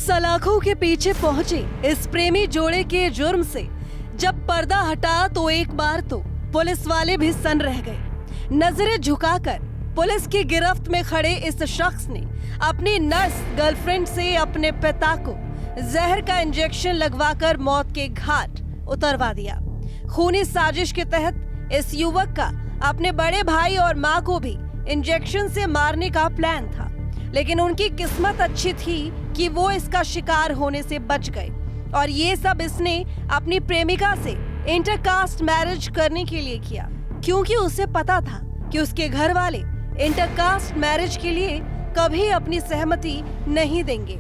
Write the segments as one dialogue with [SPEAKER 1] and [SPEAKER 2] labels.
[SPEAKER 1] सलाखों के पीछे पहुंचे इस प्रेमी जोड़े के जुर्म से जब पर्दा हटा तो एक बार तो पुलिस वाले भी सन रह गए। नजरें झुकाकर पुलिस की गिरफ्त में खड़े इस शख्स ने अपनी नर्स गर्लफ्रेंड से अपने पिता को जहर का इंजेक्शन लगवाकर मौत के घाट उतरवा दिया। खूनी साजिश के तहत इस युवक का अपने बड़े भाई और मां को भी इंजेक्शन से मारने का प्लान था, लेकिन उनकी किस्मत अच्छी थी कि वो इसका शिकार होने से बच गए। और ये सब इसने अपनी प्रेमिका से इंटरकास्ट मैरिज करने के लिए किया, क्योंकि उसे पता था कि उसके घर वाले इंटरकास्ट मैरिज के लिए कभी अपनी सहमति नहीं देंगे।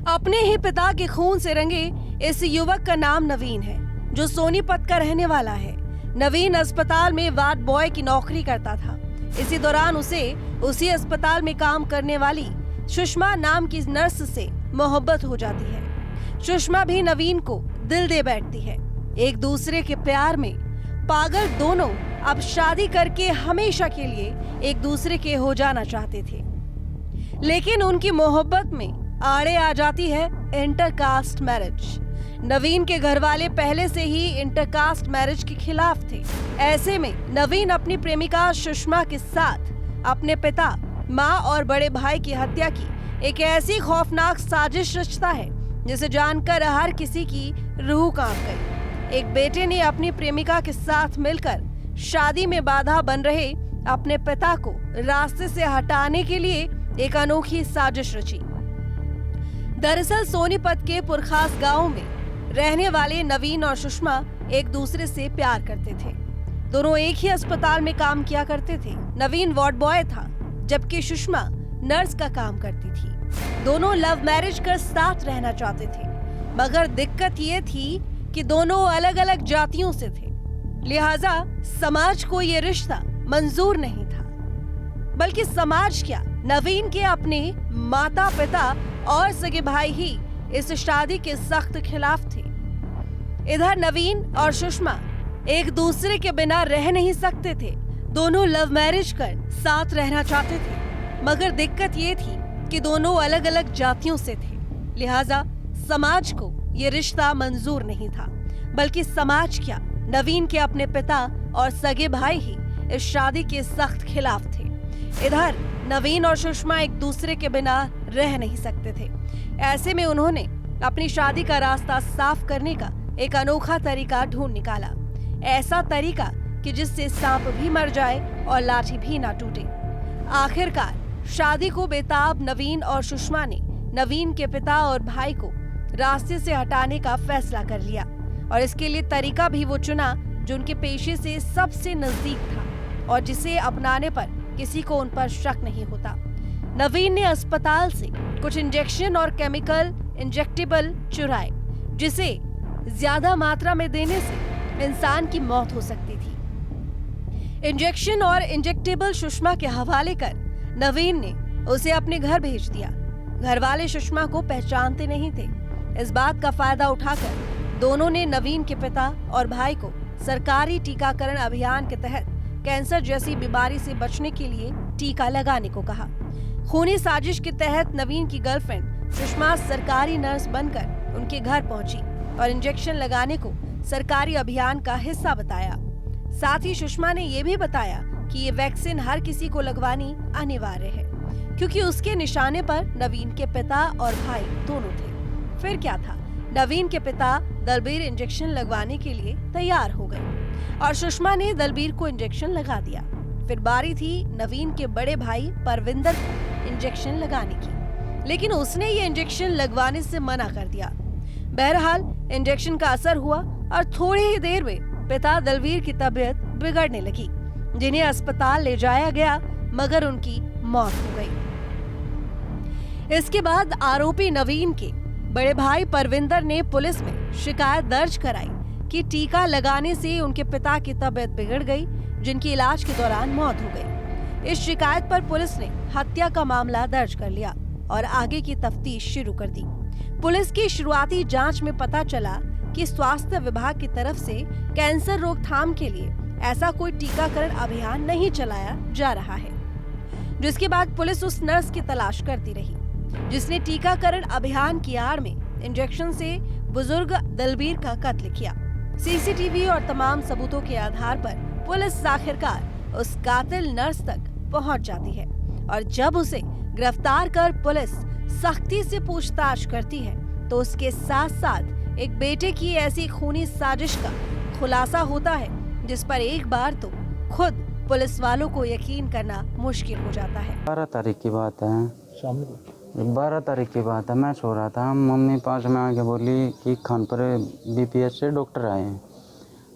[SPEAKER 1] अपने ही पिता के खून से रंगे इस युवक का नाम नवीन है, जो सोनीपत का रहने वाला है। नवीन अस्पताल में वार्ड बॉय की नौकरी करता था। इसी दौरान उसे उसी अस्पताल में काम करने वाली सुषमा नाम की नर्स से मोहब्बत हो जाती है। सुषमा भी नवीन को दिल दे बैठती है। एक दूसरे के प्यार में पागल दोनों अब शादी करके हमेशा के लिए एक दूसरे के हो जाना चाहते थे, लेकिन उनकी मोहब्बत में आड़े आ जाती है इंटरकास्ट मैरिज। नवीन के घर वाले पहले से ही इंटरकास्ट मैरिज के खिलाफ थे। ऐसे में नवीन अपनी प्रेमिका सुषमा के साथ अपने पिता, माँ और बड़े भाई की हत्या की एक ऐसी खौफनाक साजिश रचता है जिसे जानकर हर किसी की रूह कांप गई। एक बेटे ने अपनी प्रेमिका के साथ मिलकर शादी में बाधा बन रहे अपने पिता को रास्ते से हटाने के लिए एक अनोखी साजिश रची। दरअसल सोनीपत के पुरखास गांव में रहने वाले नवीन और सुषमा एक दूसरे से प्यार करते थे। दोनों एक ही अस्पताल में काम किया करते थे। नवीन वार्ड बॉय था, जबकि सुषमा नर्स का काम करती थी। दोनों लव मैरिज कर साथ रहना चाहते थे, मगर दिक्कत ये थी कि दोनों अलग अलग जातियों से थे, लिहाजा समाज को ये रिश्ता मंजूर नहीं था। बल्कि समाज क्या, नवीन के अपने माता पिता और सगे भाई ही इस शादी के सख्त खिलाफ थे। इधर नवीन और सुषमा एक दूसरे के बिना रह नहीं सकते थे। दोनों लव मैरिज कर साथ रहना चाहते थे, मगर दिक्कत ये थी कि दोनों अलग अलग जातियों से थे, लिहाजा समाज को ये रिश्ता मंजूर नहीं था। बल्कि समाज क्या, नवीन के अपने पिता और सगे भाई ही इस शादी के सख्त खिलाफ थे। इधर नवीन और सुषमा एक दूसरे के बिना रह नहीं सकते थे। ऐसे में उन्होंने अपनी शादी का रास्ता साफ करने का एक अनोखा तरीका ढूंढ निकाला। ऐसा तरीका कि जिससे सांप भी मर जाए और लाठी भी ना टूटे। आखिरकार शादी को बेताब नवीन और सुषमा ने नवीन के पिता और भाई को रास्ते से हटाने का फैसला कर लिया, और इसके लिए तरीका भी वो चुना जो उनके पेशे से सबसे नजदीक था और जिसे अपनाने पर किसी को उन पर शक नहीं होता। नवीन ने अस्पताल से कुछ इंजेक्शन और केमिकल इंजेक्टेबल चुराए, जिसे ज्यादा मात्रा में देने से इंसान की मौत हो सकती थी। इंजेक्शन और इंजेक्टेबल सुषमा के हवाले कर नवीन ने उसे अपने घर भेज दिया। घर वाले सुषमा को पहचानते नहीं थे। इस बात का फायदा उठाकर दोनों ने नवीन के पिता और भाई को सरकारी टीकाकरण अभियान के तहत कैंसर जैसी बीमारी से बचने के लिए टीका लगाने को कहा। खूनी साजिश के तहत नवीन की गर्लफ्रेंड सुषमा सरकारी नर्स बनकर उनके घर पहुंची और इंजेक्शन लगाने को सरकारी अभियान का हिस्सा बताया। साथ ही सुषमा ने यह भी बताया कि ये वैक्सीन हर किसी को लगवानी अनिवार्य है, क्योंकि उसके निशाने पर नवीन के पिता और भाई दोनों थे। फिर क्या था, नवीन के पिता दलबीर इंजेक्शन लगवाने के लिए तैयार हो गए और सुषमा ने दलबीर को इंजेक्शन लगा दिया। फिर बारी थी नवीन के बड़े भाई परविंदर को इंजेक्शन लगाने की, लेकिन उसने ये इंजेक्शन लगवाने से मना कर दिया। बहरहाल इंजेक्शन का असर हुआ और थोड़ी ही देर में पिता दलबीर की तबीयत बिगड़ने लगी, जिन्हें अस्पताल ले जाया गया, मगर उनकी मौत हो गई। इसके बाद आरोपी नवीन के बड़े भाई परविंदर ने पुलिस में शिकायत दर्ज कराई कि टीका लगाने से उनके पिता की तबीयत बिगड़ गई, जिनकी इलाज के दौरान मौत हो गई। इस शिकायत पर पुलिस ने हत्या का मामला दर्ज कर लिया और आगे की तफ्तीश शुरू कर दी। पुलिस की शुरुआती जांच में पता चला कि स्वास्थ्य विभाग की तरफ से कैंसर रोकथाम के लिए ऐसा कोई टीकाकरण अभियान नहीं चलाया जा रहा है, जिसके बाद पुलिस उस नर्स की तलाश करती रही। जिसने टीकाकरण अभियान की आड़ में इंजेक्शन से बुजुर्ग दलबीर का कत्ल किया। सीसीटीवी और तमाम सबूतों के आधार पर पुलिस आखिरकार उस कातिल नर्स तक पहुंच जाती है और जब उसे गिरफ्तार कर पुलिस सख्ती से पूछताछ करती है तो उसके साथ साथ एक बेटे की ऐसी खूनी साजिश का खुलासा होता है जिस पर एक बार तो खुद पुलिस वालों को यकीन करना मुश्किल हो जाता है।
[SPEAKER 2] 12 तारीख की बात है, शाम को 12 तारीख की बात है। मैं सो रहा था, मम्मी पास में आके बोली कि खानपुर बीपीएच से डॉक्टर आए हैं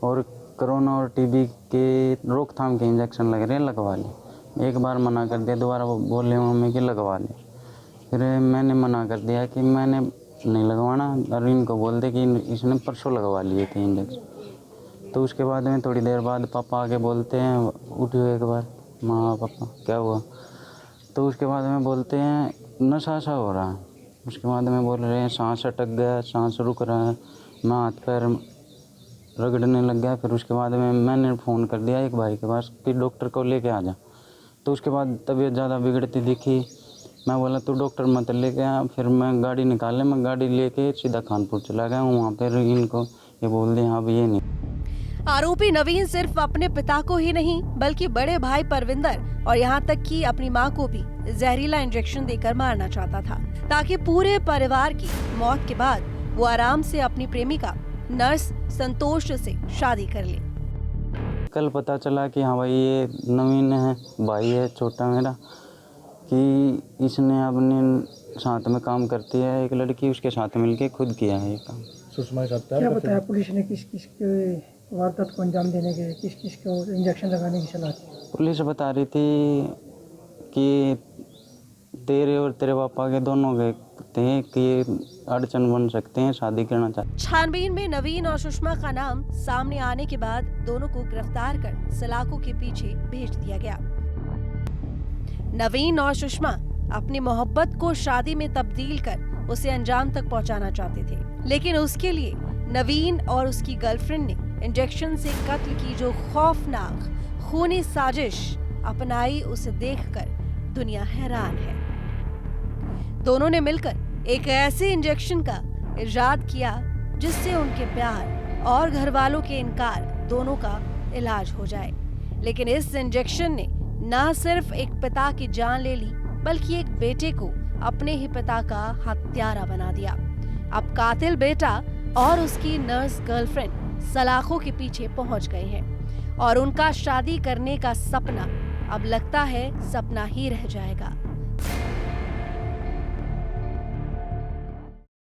[SPEAKER 2] और कोरोना और टीबी के रोकथाम के इंजेक्शन लग रहे हैं, लगवा ली। एक बार मना कर दिया, दोबारा वो बोले मम्मी कि लगवा ली। फिर मैंने मना कर दिया कि मैंने नहीं लगवाना और इनको बोल दे कि इसने परसों लगवा लिए थे इंजेक्शन। तो उसके बाद में थोड़ी देर बाद पापा आके बोलते हैं, उठो एक बार, माँ पापा क्या हुआ? तो उसके बाद में बोलते हैं नशा सा हो रहा है। उसके बाद में बोल रहे हैं सांस अटक गया, सांस रुक रहा है, मैं हाथ पैर रगड़ने लग गया। फिर उसके बाद में मैंने फ़ोन कर दिया एक भाई के पास कि डॉक्टर को लेके आ जा। तो उसके बाद तबीयत ज़्यादा बिगड़ती दिखी, मैं बोला तो डॉक्टर मत लेके आया। फिर मैं गाड़ी निकाले, मैं गाड़ी लेके सीधा खानपुर चला गया हूँ। वहाँ पर इनको ये बोल दिया अब ये नहीं।
[SPEAKER 1] आरोपी नवीन सिर्फ अपने पिता को ही नहीं बल्कि बड़े भाई परविंदर और यहाँ तक कि अपनी मां को भी जहरीला इंजेक्शन देकर मारना चाहता था ताकि पूरे परिवार की मौत के बाद वो आराम से अपनी प्रेमिका नर्स संतोष से शादी कर ले।
[SPEAKER 2] कल पता चला कि हाँ भाई ये नवीन है, भाई है छोटा मेरा, कि इसने अपने साथ में काम करती है एक लड़की, उसके साथ मिलके खुद किया है ये काम।
[SPEAKER 3] सुषमा के साथ क्या बताया पुलिस ने? किस किस के वारदात को अंजाम देने के, किस किस को इंजेक्शन लगाने की सलाह थी?
[SPEAKER 2] पुलिस बता रही थी कि तेरे और तेरे पापा के दोनों के थे कि अड़चन बन सकते हैं, शादी करना चाहते।
[SPEAKER 1] छानबीन में नवीन और सुषमा का नाम सामने आने के बाद दोनों को गिरफ्तार कर सलाखों के पीछे भेज दिया गया। नवीन और सुषमा अपनी मोहब्बत को शादी में तब्दील कर उसे अंजाम तक पहुंचाना चाहते थे, लेकिन उसके लिए नवीन और उसकी गर्लफ्रेंड ने इंजेक्शन से कत्ल की जो खौफनाक खूनी साजिश अपनाई, उसे देखकर दुनिया हैरान है। दोनों ने मिलकर एक ऐसे इंजेक्शन का इजाद किया जिससे उनके प्यार और घर वालों के इनकार दोनों का इलाज हो जाए, लेकिन इस इंजेक्शन ने न सिर्फ एक पिता की जान ले ली बल्कि एक बेटे को अपने ही पिता का हत्यारा बना दिया। अब कातिल बेटा और उसकी नर्स गर्लफ्रेंड सलाखों के पीछे पहुंच गए हैं और उनका शादी करने का सपना अब लगता है सपना ही रह जाएगा।